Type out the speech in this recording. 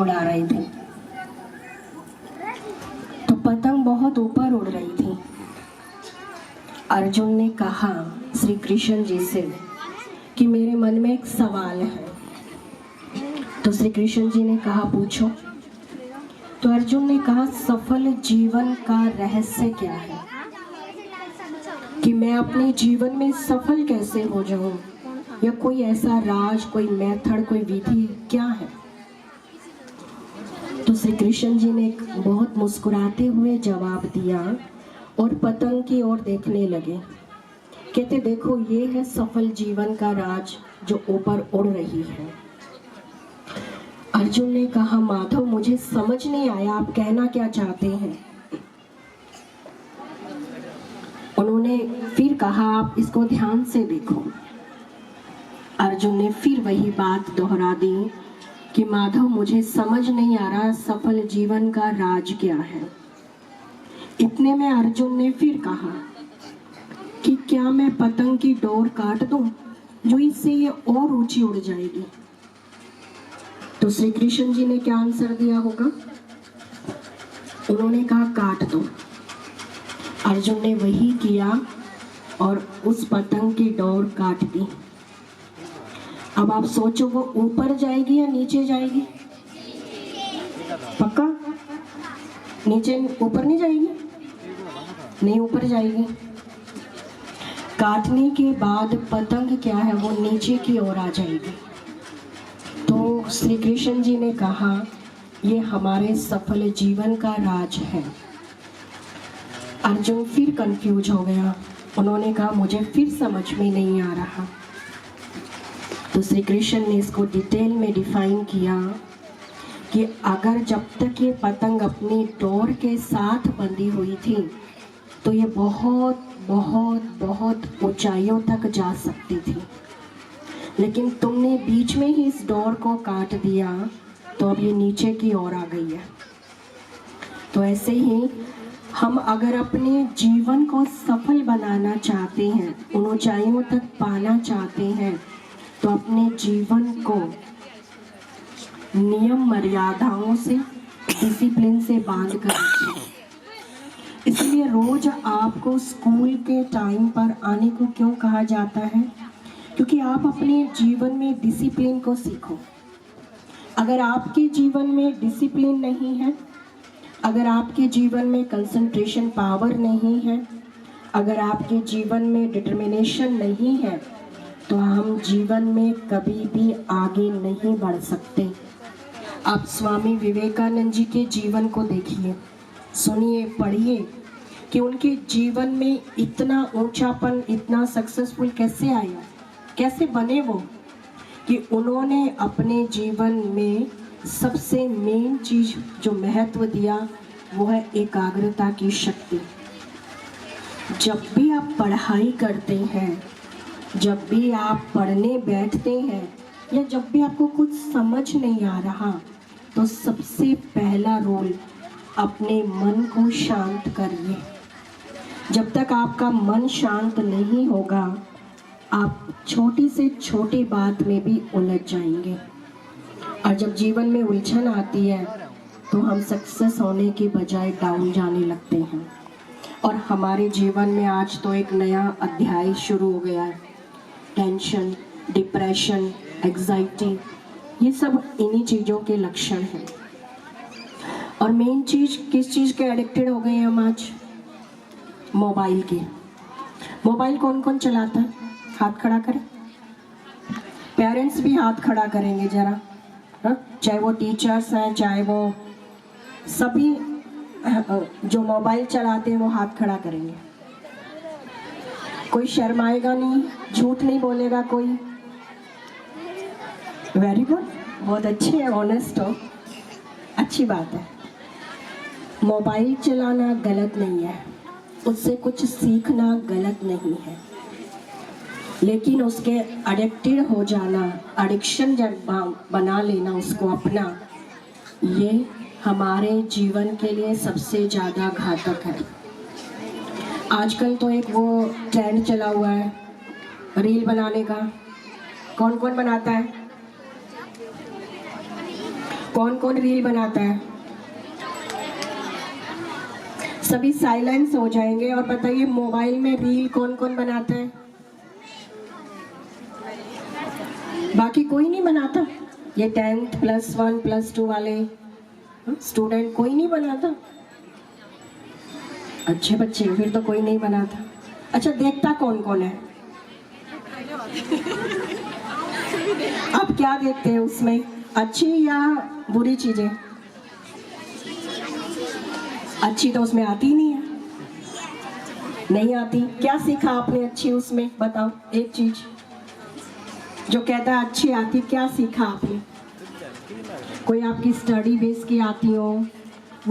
उड़ा रही थी। तो पतंग बहुत ऊपर उड़ रही थी। अर्जुन ने कहा श्री कृष्ण जी से कि मेरे मन में एक सवाल है। तो श्री कृष्ण जी ने कहा पूछो। तो अर्जुन ने कहा सफल जीवन का रहस्य क्या है, कि मैं अपने जीवन में सफल कैसे हो जाऊं, या कोई ऐसा राज, कोई मेथड, कोई विधि क्या है। तो श्री कृष्ण जी ने बहुत मुस्कुराते हुए जवाब दिया और पतंग की ओर देखने लगे। कहते देखो ये है सफल जीवन का राज जो ऊपर उड़ रही है। अर्जुन ने कहा माधव मुझे समझ नहीं आया, आप कहना क्या चाहते हैं। उन्होंने फिर कहा आप इसको ध्यान से देखो। अर्जुन ने फिर वही बात दोहरा दी कि माधव मुझे समझ नहीं आ रहा सफल जीवन का राज क्या है। इतने में अर्जुन ने फिर कहा कि क्या मैं पतंग की डोर काट दूं जो इससे ये और ऊंची उड़ जाएगी। तो श्री कृष्ण जी ने क्या आंसर दिया होगा। उन्होंने कहा काट दो। अर्जुन ने वही किया और उस पतंग की डोर काट दी। अब आप सोचो वो ऊपर जाएगी या नीचे जाएगी। पक्का नीचे, ऊपर नहीं जाएगी, नहीं ऊपर जाएगी। काटने के बाद पतंग क्या है वो नीचे की ओर आ जाएगी। तो श्री कृष्ण जी ने कहा ये हमारे सफल जीवन का राज है। अर्जुन फिर कंफ्यूज हो गया। उन्होंने कहा मुझे फिर समझ में नहीं आ रहा। तो श्री कृष्ण ने इसको डिटेल में डिफाइन किया कि अगर जब तक ये पतंग अपनी डोर के साथ बंधी हुई थी तो ये बहुत बहुत बहुत ऊंचाइयों तक जा सकती थी, लेकिन तुमने बीच में ही इस डोर को काट दिया तो अब ये नीचे की ओर आ गई है। तो ऐसे ही हम अगर अपने जीवन को सफल बनाना चाहते हैं, उन ऊंचाइयों तक पाना चाहते हैं, तो अपने जीवन को नियम मर्यादाओं से, डिसिप्लिन से बांध कर रखें। इसलिए रोज आपको स्कूल के टाइम पर आने को क्यों कहा जाता है, क्योंकि आप अपने जीवन में डिसिप्लिन को सीखो। अगर आपके जीवन में डिसिप्लिन नहीं है, अगर आपके जीवन में कंसंट्रेशन पावर नहीं है, अगर आपके जीवन में डिटर्मिनेशन नहीं है, तो हम जीवन में कभी भी आगे नहीं बढ़ सकते। आप स्वामी विवेकानंद जी के जीवन को देखिए, सुनिए, पढ़िए कि उनके जीवन में इतना ऊंचापन, इतना सक्सेसफुल कैसे आया, कैसे बने वो, कि उन्होंने अपने जीवन में सबसे मेन चीज जो महत्व दिया वो है एकाग्रता की शक्ति। जब भी आप पढ़ाई करते हैं, जब भी आप पढ़ने बैठते हैं, या जब भी आपको कुछ समझ नहीं आ रहा, तो सबसे पहला रोल अपने मन को शांत करिए। जब तक आपका मन शांत नहीं होगा, आप छोटी से छोटी बात में भी उलझ जाएंगे। और जब जीवन में उलझन आती है तो हम सक्सेस होने के बजाय डाउन जाने लगते हैं। और हमारे जीवन में आज तो एक नया अध्याय शुरू हो गया है। टेंशन, डिप्रेशन, एग्जाइटी, ये सब इन्हीं चीज़ों के लक्षण हैं। और मेन चीज़ किस चीज़ के एडिक्टेड हो गए हैं हम आज? मोबाइल के। मोबाइल कौन कौन चलाता है? हाथ खड़ा करें। पेरेंट्स भी हाथ खड़ा करेंगे जरा, हाँ? चाहे वो टीचर्स हैं, चाहे वो सभी जो मोबाइल चलाते हैं वो हाथ खड़ा करेंगे। कोई शर्माएगा नहीं, झूठ नहीं बोलेगा कोई। वेरी गुड, बहुत अच्छे है, ऑनेस्ट हो, अच्छी बात है। मोबाइल चलाना गलत नहीं है, उससे कुछ सीखना गलत नहीं है, लेकिन उसके एडिक्टेड हो जाना, एडिक्शन जब बना लेना उसको अपना, ये हमारे जीवन के लिए सबसे ज़्यादा घातक है। आजकल तो एक वो ट्रेंड चला हुआ है रील बनाने का। कौन कौन बनाता है? कौन कौन रील बनाता है? सभी साइलेंस हो जाएंगे और बताइए मोबाइल में रील कौन कौन बनाता है? बाकी कोई नहीं बनाता? ये 10th +1 +2 वाले स्टूडेंट कोई नहीं बनाता? अच्छे बच्चे, फिर तो कोई नहीं बनाता। अच्छा, देखता कौन कौन है? आप क्या देखते हैं उसमें, अच्छी या बुरी चीजें? अच्छी तो उसमें आती नहीं है, नहीं आती। क्या सीखा आपने अच्छी उसमें, बताओ एक चीज जो कहता है अच्छी आती, क्या सीखा आपने? कोई आपकी स्टडी बेस की आती हो,